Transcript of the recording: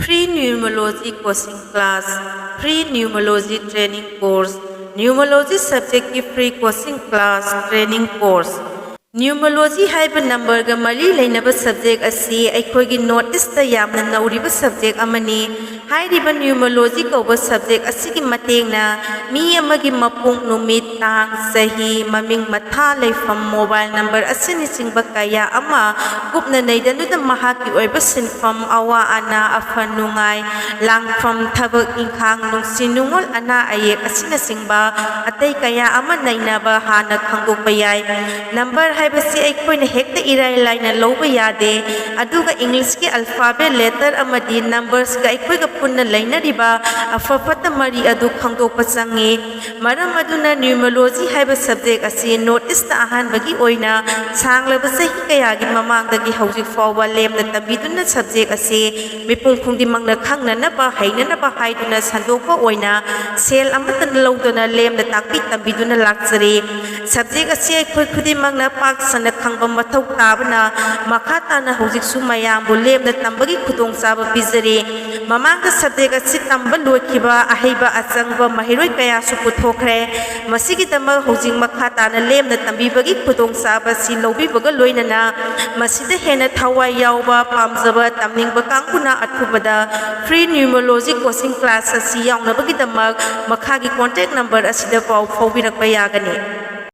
Free Numerology Coaching Class, Free Numerology Training Course, Numerology Subject की Free Coaching Class Training Course. Numerology haiba number ga mari lainaba subject asi aikhoigi notice ta yamna nauriba subject amani hairiba numerology kauba subject asigi matengna mi amagi mapung numit tang sahi maming matha leifam mobile number asini singba kaya ama gupna naidanu da mahaki oiba sinfam awa ana afanungai lang from thabak inkhang nung sinungol ana ayek asina singba atay kaya ama nainaba hana khangok bayai number हाइबसी अखोइना हेक्ता इराय लाइना लौबा यादे अदुगा English की alphabet letter अमदी numbers का अखोइगा पुन्ना लाइनरिबा अफफता मरी अदु खंगदोकपा चंगे मरम अदुना numerology हाइबा subject असि notice ता अहानबगी ओइना सांगलबा सही कयागी ममांगदगी हौजिक फावबा लेमना तबिदुना सब्जेक्ट असि मिपुंग खुंदिमंगना खंगननबा हाइननबा हाइदुना संदोकपा ओइना सेल अमतन लौदुना लेमना ताकपि तबिदुना लाक्चरे सब्जेक्ट असि अखोइ खुदिमंगना सन खंबा मथौ ताबना मखा ताना हौजिकसु मयामबु लेमना तंबगी खुदोंग चाबा पिजरे ममांग सब्जेक्ट असि तंबा लोखिबा अहैबा अचंगबा महिरोय कयासु पुथोखरे मसिगी तंबा हौजिक मखा ताना लेमना तंबीबगी खुदोंग चाबा सि लौबीबगा लोइनना मसिदा हेना थवाय यावबा पामजबा तमनिंगबा कांगुना अथुबदा फ्री न्यूमरोलॉजी कोचिंग क्लास असि यावनबगी दमक मखागी कांटेक्ट नंबर असिदा पाउ फौबिरकबा यागनी।